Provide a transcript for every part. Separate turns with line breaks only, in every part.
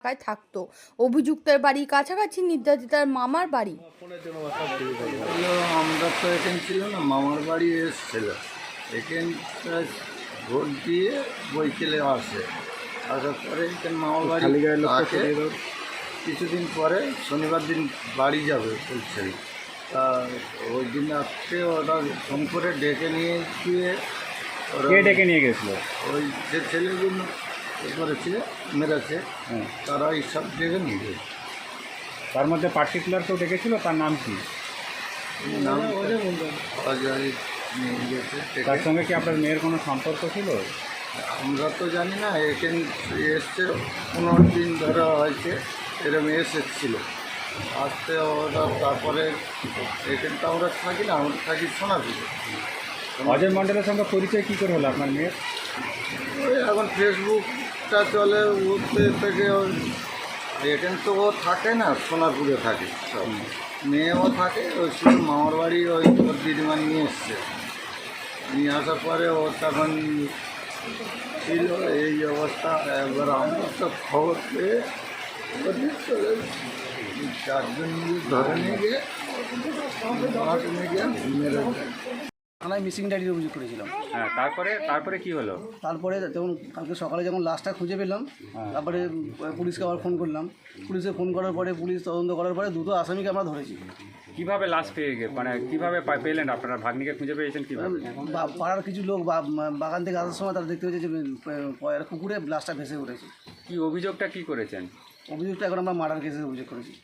এলাকায় থাকতো। অভিযুক্তের বাড়ি কাছাকাছি নির্যাতিতার মামার বাড়ি।
আমরা তো এখানে ছিল না, মামার বাড়ি এসেছিল। এখানটা ভোট দিয়ে বইকেলে আসে, আসার পরে এখানে মামার বাড়ি থাকে। কিছুদিন পরে শনিবার দিন বাড়ি যাবে বলছেন, তা ওই দিন আজকে ওরা ফোন করে ডেকে নিয়ে গিয়ে
ডেকে নিয়ে গেছিলো
ওই যে ছেলেগুলো করেছে মেরেছে তারা এইসব ডেকে নিয়ে গেছে।
তার মধ্যে পার্টিকুলার কেউ ডেকেছিল, তার নাম কি?
নাম অজয় নিয়ে গেছে।
তার সঙ্গে কি আপনার মেয়ের কোনো সম্পর্ক ছিল?
আমরা তো জানি না, এখানে এসছে 15 দিন ধরে হয়েছে, এরকম এসেছিল আসতে ওরা। তারপরে এখানে তো আমরা থাকি না, আমরা থাকি সোনারপুরে।
অজয় মণ্ডলের সঙ্গে পরিচয় কী করে হলো আপনার মেয়ের?
ওই এখন ফেসবুকটা চলে, ওতে থেকে এখানে তো ও থাকে না, সোনারপুরে থাকে সব। মেয়েও থাকে, ওই শুধু মামার বাড়ি ওই ওর দিদিমা নিয়ে এসছে। নিয়ে আসার পরে ও তখন ছিল এই অবস্থা। এবার আমরা তো খবর পেয়ে চারজন ধরে নিয়ে গিয়ে মেরে
থানায় মিসিং ডায়েরির অভিযোগ করেছিলাম।
হ্যাঁ, তারপরে কি হলো?
তারপরে যখন কালকে সকালে যখন লাশটা খুঁজে পেলাম, তারপরে পুলিশকে আবার ফোন করলাম। পুলিশে ফোন করার পরে পুলিশ তদন্ত করার পরে দুটো আসামিকে আমরা ধরেছি।
কিভাবে লাশ পেয়ে মানে কিভাবে পেলেন আপনারা? ভাগ্নিকে খুঁজে পেয়েছেন কিভাবে?
পাড়ার কিছু লোক বাগান থেকে আসার সময় তারা দেখতে পেয়েছে যে পুকুরে লাশটা ভেসে উঠেছে।
কি অভিযোগটা কি করেছেন?
অভিযোগটা এখন আমরা মার্ডার কেসের অভিযোগ করেছি।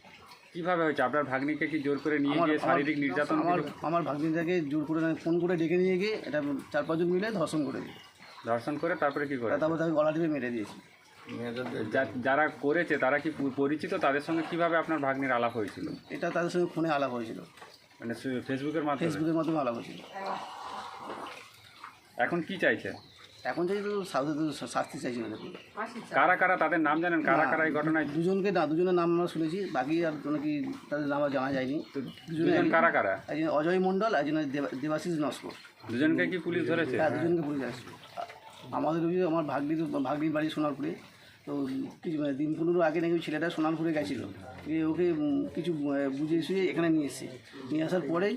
কিভাবে হয়েছে? আপনার ভাগ্নিকে কি জোর করে নিয়ে গিয়ে শারীরিক নির্যাতন?
আমার ভাগ্নিটাকে জোর করে ফোন করে ডেকে নিয়ে গিয়ে এটা 4-5 জন মিলে ধর্ষণ করে দিই।
ধর্ষণ করে তারপরে কি করে?
তারপর তাকে গলা টিপে মেরে দিয়েছি।
যারা করেছে তারা কি পরিচিত? তাদের সঙ্গে কিভাবে আপনার ভাগ্নির আলাপ হয়েছিল?
এটা তাদের সঙ্গে ফোনে আলাপ হয়েছিল,
মানে ফেসবুকের
মাধ্যমে আলাপ হয়েছিল।
এখন কি চাইছে?
এখন চাই তো শাস্তি চাইছি ওদের।
কারা কারা তাদের নাম জানেন? কারা কারা এই ঘটনায়?
দুজনের নাম আমরা শুনেছি, বাকি আর নাকি তাদের নাম জানা যায়নি।
দুজন কারা কারা?
একজন অজয় মণ্ডল, একজন দেবাশিস নস্কর।
দুজনকে কি পুলিশ ধরেছে?
হ্যাঁ, দুজনকে পুলিশ আসছে। আমাদের অভিযোগ আমার ভাগ্নির বাড়ি সোনারপুরে। তো কিছু দিন 15 আগে নাকি ছেলেটা সোনারপুরে গেছিলো, ওকে কিছু বুঝিয়ে শুয়ে এখানে নিয়ে এসেছি। নিয়ে আসার পরেই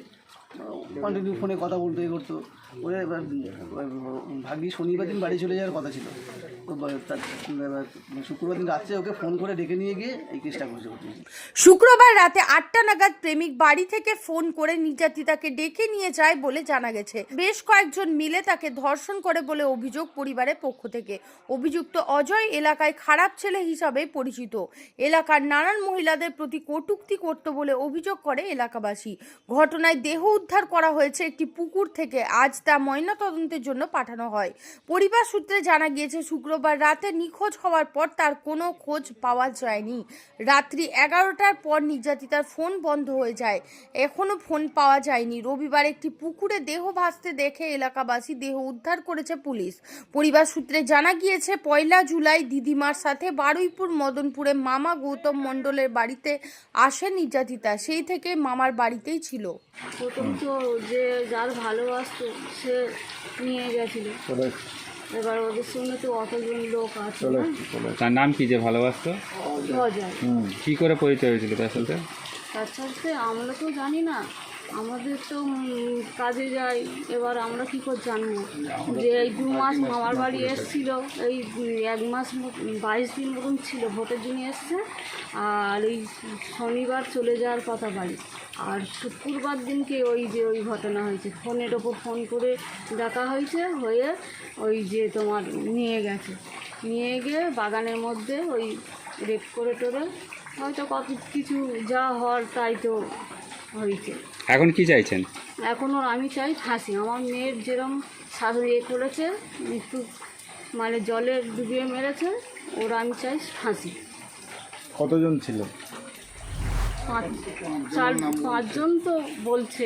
কন্টিনিউ ফোনে কথা বলতে করতো। ওরা এবার ভাগ্নি শনিবার দিন বাড়ি চলে যাওয়ার কথা ছিল, তো শুক্রবার দিন রাত্রে ওকে ফোন করে ডেকে নিয়ে গিয়ে এই কেসটা করেছে।
শুক্রবার রাতে 8টা নাগাদ প্রেমিক বাড়ি থেকে ফোন করে নির্যাতিতাকে ডেকে নিয়ে যায় বলে জানা গেছে। বেশ কয়েকজন মিলে তাকে ধর্ষণ করে বলে অভিযোগ পরিবারের পক্ষ থেকে। অভিযুক্ত অজয় এলাকায় খারাপ ছেলে হিসাবে পরিচিত। এলাকার নানান মহিলাদের প্রতি কটূক্তি করত বলে অভিযোগ করে এলাকাবাসী। ঘটনায় দেহ উদ্ধার করা হয়েছে একটি পুকুর থেকে। আজ তা ময়নাতদন্তের জন্য পাঠানো হয়। পরিবার সূত্রে জানা গিয়েছে, শুক্রবার রাতে নিখোঁজ হওয়ার পর তার কোনো খোঁজ পাওয়া যায়নি। রাত্রি 11টার পর নির্যাতিতার ফোন বন্ধ হয়ে যায়, এখনও ফোন পাওয়া যায়নি। রবিবার একটি পুকুরে দেহ ভাসতে দেখে এলাকাবাসী দেহ উদ্ধার করেছে পুলিশ। পরিবার সূত্রে জানা গিয়েছে, 1 জুলাই দিদিমার সাথে বারুইপুর মদনপুরে মামা গৌতম মণ্ডলের বাড়িতে আসে নির্যাতিতা। সেই থেকে মামার বাড়িতেই ছিল।
প্রথম তো যে যার ভালোবাসতো সে নিয়ে গেছিল, এবার ওদের সঙ্গে তো অতজন লোক আছে।
তার নাম কি যে ভালোবাসতো?
অজয়।
কি করে পরিচয় হয়েছিল তার সাথে?
তার সাথে আমরা তো জানি না, আমাদের তো কাজে যাই। এবার আমরা কী করে জানবো যে এই 2 মাস মামার বাড়ি এসেছিলো, এই 1 মাস 22 দিন মতন ছিল, ভোটের জন্য এসছে। আর এই শনিবার চলে যাওয়ার কথা বাড়ি। আর শুক্রবার দিনকে ওই ঘটনা হয়েছে, ফোনের ওপর ফোন করে ডাকা হয়েছে, হয়ে ওই যে তোমার নিয়ে গিয়ে বাগানের মধ্যে ওই রেপ করে টোরে হয়তো কত কিছু যা হওয়ার তাই তো হয়েছে।
এখন কি চাইছেন?
এখন আমি চাই ফাঁসি। আমার মেয়ের যেরকম করেছে, মৃত্যু মানে জলে ডুবিয়ে মেরেছে, ওরা আমি চাই ফাঁসি।
কতজন ছিল?
5 জন তো বলছে।